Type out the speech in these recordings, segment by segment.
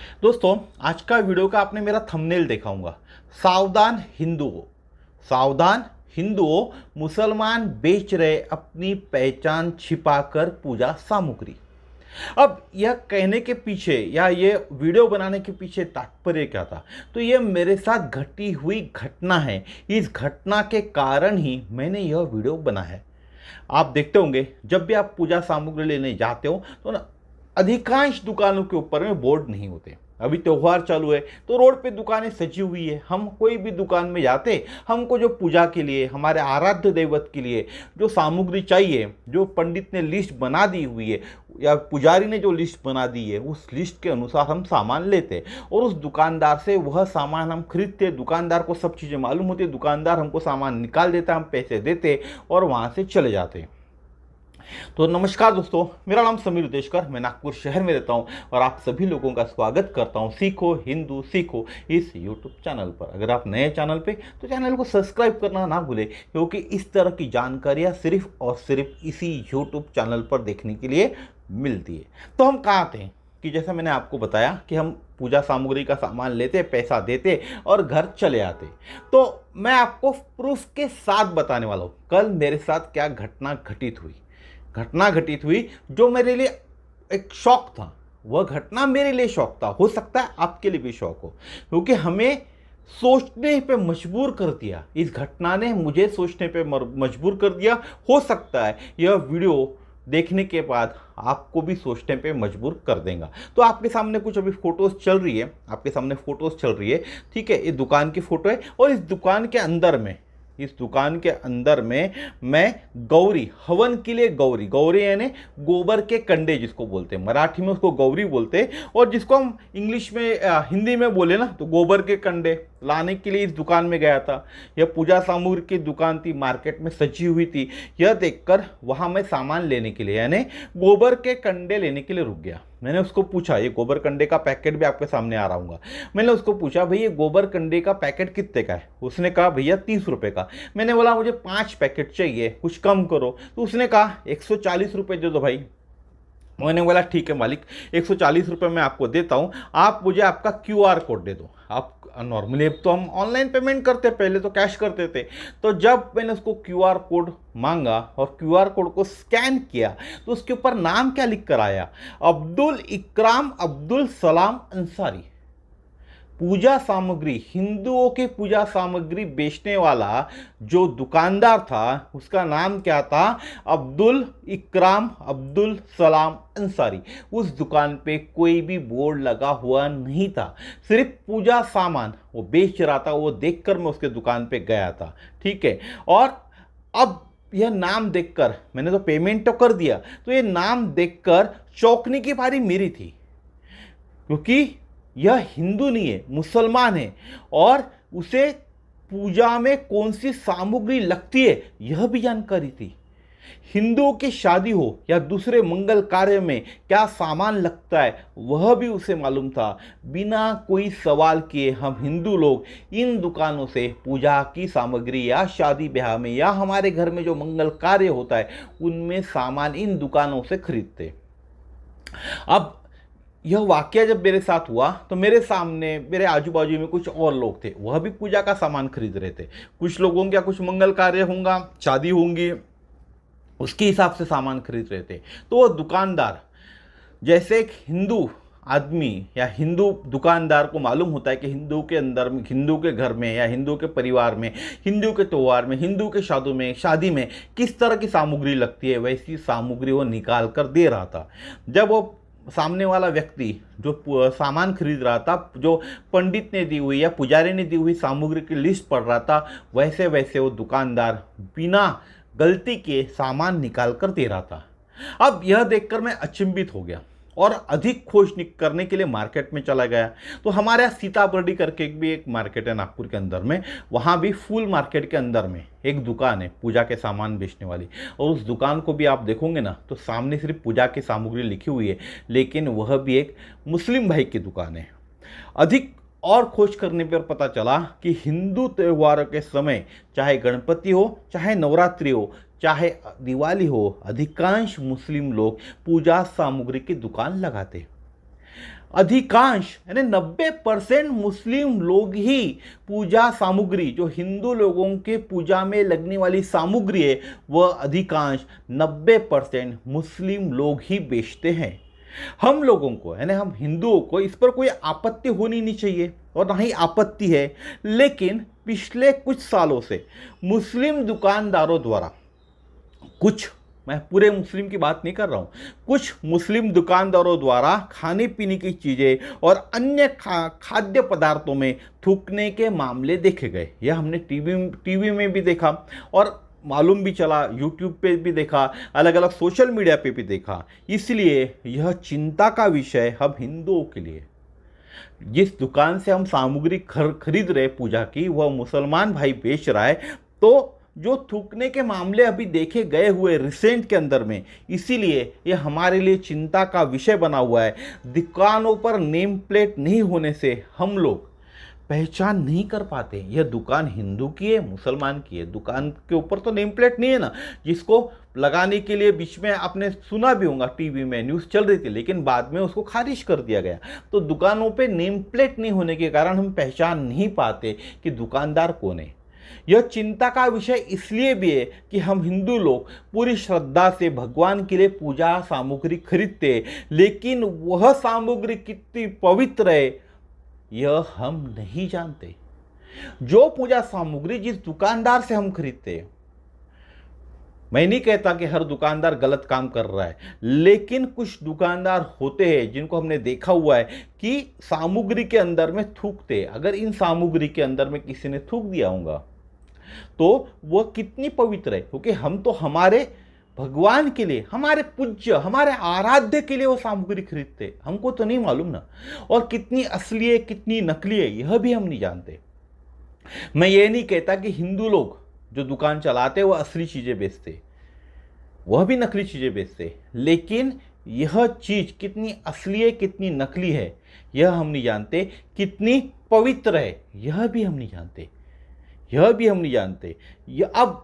दोस्तों, आज का वीडियो का आपने मेरा थंबनेल देखा होगा। सावधान हिंदुओं, सावधान हिंदुओं, मुसलमान बेच रहे अपनी पहचान छिपाकर पूजा सामग्री। अब यह कहने के पीछे या ये वीडियो बनाने के पीछे तात्पर्य क्या था? तो ये मेरे साथ घटी हुई घटना है। इस घटना के कारण ही मैंने यह वीडियो बना है। आप देखते होंगे, जब भी आप पूजा सामग्री लेने जाते हो तो ना, अधिकांश दुकानों के ऊपर में बोर्ड नहीं होते। अभी त्योहार चालू है तो रोड पे दुकानें सजी हुई है। हम कोई भी दुकान में जाते, हमको जो पूजा के लिए, हमारे आराध्य दैवत के लिए जो सामग्री चाहिए, जो पंडित ने लिस्ट बना दी हुई है या पुजारी ने जो लिस्ट बना दी है, उस लिस्ट के अनुसार हम सामान लेते और उस दुकानदार से वह सामान हम खरीदते। दुकानदार को सब चीज़ें मालूम होती, दुकानदार हमको सामान निकाल देता, हम पैसे देते और वहाँ से चले जाते। तो नमस्कार दोस्तों, मेरा नाम समीर देशकर, मैं नागपुर शहर में रहता हूं और आप सभी लोगों का स्वागत करता हूं सीखो हिंदू सीखो इस यूट्यूब चैनल पर। अगर आप नए चैनल पे तो चैनल को सब्सक्राइब करना ना भूलें, क्योंकि इस तरह की जानकारियां सिर्फ और सिर्फ इसी यूट्यूब चैनल पर देखने के लिए मिलती है। तो हम कहाँ आते कि जैसा मैंने आपको बताया कि हम पूजा सामग्री का सामान लेते, पैसा देते और घर चले आते। तो मैं आपको प्रूफ के साथ बताने वाला हूँ कल मेरे साथ क्या घटना घटित हुई जो मेरे लिए एक शौक था। वह घटना मेरे लिए शौक था, हो सकता है आपके लिए भी शौक हो, क्योंकि हमें सोचने पे मजबूर कर दिया। इस घटना ने मुझे सोचने पे मजबूर कर दिया। हो सकता है यह वीडियो देखने के बाद आपको भी सोचने पे मजबूर कर देगा। तो आपके सामने कुछ अभी फोटोज चल रही है, ठीक है। ये दुकान की फोटो है और इस दुकान के अंदर में मैं गौरी, हवन के लिए गौरी यानी गोबर के कंडे जिसको बोलते हैं, मराठी में उसको गौरी बोलते हैं, और जिसको हम इंग्लिश में हिंदी में बोले ना तो गोबर के कंडे लाने के लिए इस दुकान में गया था। यह पूजा सामग्री की दुकान थी, मार्केट में सजी हुई थी। यह देखकर वहाँ मैं सामान लेने के लिए यानी गोबर के कंडे लेने के लिए रुक गया। मैंने उसको पूछा, ये गोबर कंडे का पैकेट भी आपके सामने आ रहा हूँ। मैंने उसको पूछा, भाई ये गोबर कंडे का पैकेट कितने का है? उसने कहा भैया 30 रुपये का। मैंने बोला मुझे 5 पैकेट चाहिए, कुछ कम करो। तो उसने कहा 140 रुपये दे दो भाई। मैंने बोला ठीक है मालिक, 140 रुपये मैं आपको देता हूँ, आप मुझे आपका QR कोड दे दो। आप नॉर्मली तो हम ऑनलाइन पेमेंट करते, पहले तो कैश करते थे। तो जब मैंने उसको QR कोड मांगा और QR कोड को स्कैन किया तो उसके ऊपर नाम क्या लिख कर आया? अब्दुल इकराम अब्दुल सलाम अंसारी। पूजा सामग्री, हिंदुओं के पूजा सामग्री बेचने वाला जो दुकानदार था उसका नाम क्या था? अब्दुल इकराम अब्दुल सलाम अंसारी। उस दुकान पे कोई भी बोर्ड लगा हुआ नहीं था, सिर्फ पूजा सामान वो बेच रहा था। वो देखकर मैं उसके दुकान पे गया था, ठीक है। और अब यह नाम देखकर, मैंने तो पेमेंट तो कर दिया, तो ये नाम देखकर चौंकने की बारी मेरी थी, क्योंकि यह हिंदू नहीं है, मुसलमान है, और उसे पूजा में कौन सी सामग्री लगती है यह भी जानकारी थी। हिंदुओं की शादी हो या दूसरे मंगल कार्य में क्या सामान लगता है वह भी उसे मालूम था। बिना कोई सवाल किए हम हिंदू लोग इन दुकानों से पूजा की सामग्री या शादी ब्याह में या हमारे घर में जो मंगल कार्य होता है उनमें सामान इन दुकानों से खरीदते। अब यह वाकया जब मेरे साथ हुआ तो मेरे सामने, मेरे आजू बाजू में कुछ और लोग थे, वह भी पूजा का सामान खरीद रहे थे। कुछ लोगों का कुछ मंगल कार्य होगा, शादी होंगी, उसके हिसाब से सामान खरीद रहे थे। तो वो दुकानदार, जैसे एक हिंदू आदमी या हिंदू दुकानदार को मालूम होता है कि हिंदू के अंदर में, हिंदू के घर में या हिंदू के परिवार में, हिंदू के त्यौहार में, हिंदू के शादी में किस तरह की सामग्री लगती है, वैसी सामग्री वो निकाल कर दे रहा था। जब वो सामने वाला व्यक्ति जो सामान खरीद रहा था, जो पंडित ने दी हुई या पुजारी ने दी हुई सामग्री की लिस्ट पढ़ रहा था, वैसे वैसे वो दुकानदार बिना गलती के सामान निकाल कर दे रहा था। अब यह देखकर मैं अचंभित हो गया और अधिक खोज करने के लिए मार्केट में चला गया। तो हमारे यहाँ सीताबर्डी करके भी एक मार्केट है नागपुर के अंदर में, वहाँ भी फुल मार्केट के अंदर में एक दुकान है पूजा के सामान बेचने वाली। और उस दुकान को भी आप देखोगे ना तो सामने सिर्फ पूजा की सामग्री लिखी हुई है, लेकिन वह भी एक मुस्लिम भाई की दुकान है। अधिक और खोज करने पर पता चला कि हिंदू त्योहारों के समय, चाहे गणपति हो, चाहे नवरात्रि हो, चाहे दिवाली हो, अधिकांश मुस्लिम लोग पूजा सामग्री की दुकान लगाते। अधिकांश यानी 90% मुस्लिम लोग ही पूजा सामग्री, जो हिंदू लोगों के पूजा में लगने वाली सामग्री है, वह अधिकांश 90% मुस्लिम लोग ही बेचते हैं। हम लोगों को यानी हम हिंदुओं को इस पर कोई आपत्ति होनी नहीं चाहिए और ना ही आपत्ति है, लेकिन पिछले कुछ सालों से मुस्लिम दुकानदारों द्वारा, कुछ, मैं पूरे मुस्लिम की बात नहीं कर रहा हूँ, कुछ मुस्लिम दुकानदारों द्वारा खाने पीने की चीज़ें और अन्य खाद्य पदार्थों में थूकने के मामले देखे गए। यह हमने टीवी में भी देखा और मालूम भी चला, यूट्यूब पे भी देखा, अलग अलग सोशल मीडिया पे भी देखा। इसलिए यह चिंता का विषय हम हिंदुओं के लिए। जिस दुकान से हम सामग्री खरीद रहे पूजा की, वह मुसलमान भाई बेच रहा है, तो जो थूकने के मामले अभी देखे गए हुए रिसेंट के अंदर में, इसीलिए यह हमारे लिए चिंता का विषय बना हुआ है। दुकानों पर नेम प्लेट नहीं होने से हम लोग पहचान नहीं कर पाते यह दुकान हिंदू की है, मुसलमान की है। दुकान के ऊपर तो नेम प्लेट नहीं है ना, जिसको लगाने के लिए बीच में आपने सुना भी होगा, टीवी में न्यूज़ चल रही थी, लेकिन बाद में उसको खारिज कर दिया गया। तो दुकानों पे नेम प्लेट नहीं होने के कारण हम पहचान नहीं पाते कि दुकानदार कौन है। यह चिंता का विषय इसलिए भी है कि हम हिंदू लोग पूरी श्रद्धा से भगवान के लिए पूजा सामग्री खरीदते हैं, लेकिन वह सामग्री कितनी पवित्र है यह हम नहीं जानते। जो पूजा सामग्री जिस दुकानदार से हम खरीदते हैं, मैं नहीं कहता कि हर दुकानदार गलत काम कर रहा है, लेकिन कुछ दुकानदार होते हैं जिनको हमने देखा हुआ है कि सामग्री के अंदर में थूकते। अगर इन सामग्री के अंदर में किसी ने थूक दिया होगा तो वह कितनी पवित्र है, क्योंकि हम तो हमारे भगवान के लिए, हमारे पूज्य, हमारे आराध्य के लिए वो सामग्री खरीदते। हमको तो नहीं मालूम ना, और कितनी असली है कितनी नकली है यह भी हम नहीं जानते। मैं ये नहीं कहता कि हिंदू लोग जो दुकान चलाते वह असली चीज़ें बेचते, वह भी नकली चीज़ें बेचते, लेकिन यह चीज़ कितनी असली है कितनी नकली है यह हम नहीं जानते। कितनी पवित्र है यह भी हम नहीं जानते, यह भी हम नहीं जानते। यह अब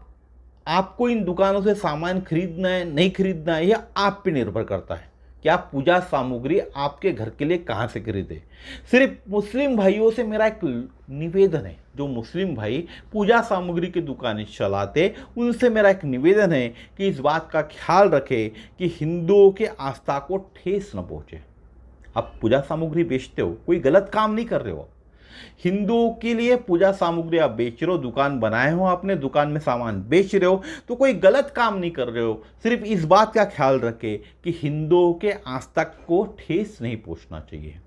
आपको इन दुकानों से सामान खरीदना है नहीं खरीदना है, यह आप पे निर्भर करता है कि आप पूजा सामग्री आपके घर के लिए कहाँ से खरीदें। सिर्फ मुस्लिम भाइयों से मेरा एक निवेदन है, जो मुस्लिम भाई पूजा सामग्री की दुकानें चलाते, उनसे मेरा एक निवेदन है कि इस बात का ख्याल रखें कि हिंदुओं के आस्था को ठेस न पहुँचे। आप पूजा सामग्री बेचते हो, कोई गलत काम नहीं कर रहे हो। हिंदुओं के लिए पूजा सामग्री आप बेच रहे हो, दुकान बनाए हो आपने, दुकान में सामान बेच रहे हो, तो कोई गलत काम नहीं कर रहे हो। सिर्फ इस बात का ख्याल रखें कि हिंदुओं के आस्था को ठेस नहीं पहुंचना चाहिए।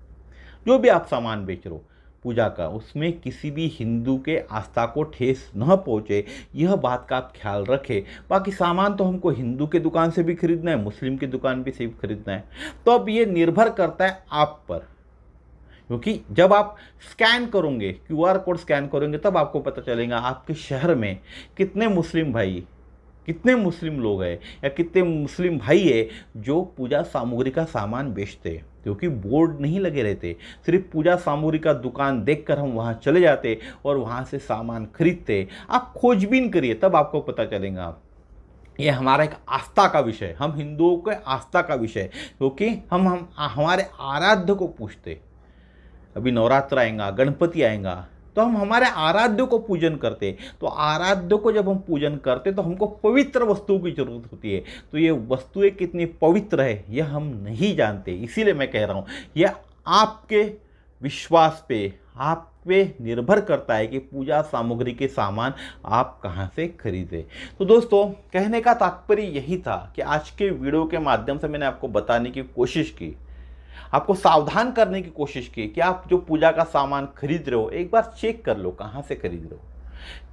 जो भी आप सामान बेच रहे हो पूजा का, उसमें किसी भी हिंदू के आस्था को ठेस न पहुंचे, यह बात का आप ख्याल रखें। बाकी सामान तो हमको हिंदू के दुकान से भी खरीदना है, मुस्लिम की दुकान भी से भी खरीदना है। तो अब ये निर्भर करता है आप पर, क्योंकि जब आप स्कैन करोगे, QR कोड स्कैन करोगे, तब आपको पता चलेगा आपके शहर में कितने मुस्लिम भाई, कितने मुस्लिम लोग हैं या कितने मुस्लिम भाई है जो पूजा सामग्री का सामान बेचते हैं। क्योंकि बोर्ड नहीं लगे रहते, सिर्फ पूजा सामग्री का दुकान देखकर हम वहाँ चले जाते और वहाँ से सामान खरीदते। आप खोजबीन करिए, तब आपको पता चलेगा। ये हमारा एक आस्था का विषय, हम हिंदुओं के आस्था का विषय, क्योंकि हम हमारे आराध्य को पूछते। अभी नवरात्र आएगा, गणपति आएगा, तो हम हमारे आराध्य को पूजन करते। तो आराध्य को जब हम पूजन करते तो हमको पवित्र वस्तुओं की जरूरत होती है। तो ये वस्तुएं कितनी पवित्र है यह हम नहीं जानते। इसीलिए मैं कह रहा हूँ, यह आपके विश्वास पे, आप पे निर्भर करता है कि पूजा सामग्री के सामान आप कहाँ से खरीदें। तो दोस्तों, कहने का तात्पर्य यही था कि आज के वीडियो के माध्यम से मैंने आपको बताने की कोशिश की, आपको सावधान करने की कोशिश की कि आप जो पूजा का सामान खरीद रहे हो, एक बार चेक कर लो कहाँ से खरीद रहे हो,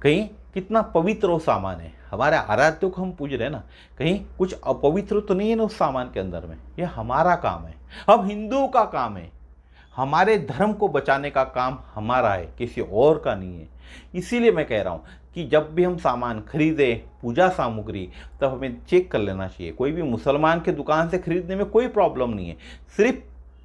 कहीं कितना पवित्र वो सामान है। हमारे आराध्य को हम पूज रहे हैं ना, कहीं कुछ अपवित्र तो नहीं है ना उस सामान के अंदर में। यह हमारा काम है, हम हिंदुओं का काम है, हमारे धर्म को बचाने का काम हमारा है, किसी और का नहीं है। इसीलिए मैं कह रहा हूँ कि जब भी हम सामान खरीदें पूजा सामग्री, तब हमें चेक कर लेना चाहिए। कोई भी मुसलमान के दुकान से खरीदने में कोई प्रॉब्लम नहीं है, सिर्फ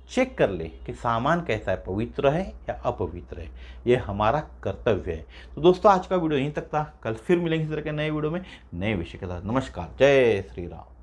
चेक कर ले कि सामान कैसा है, पवित्र है या अपवित्र है। ये हमारा कर्तव्य है। तो दोस्तों, आज का वीडियो यहीं तक था। कल फिर मिलेंगे इस तरह के नए वीडियो में नए विषय के साथ। नमस्कार, जय श्री राम।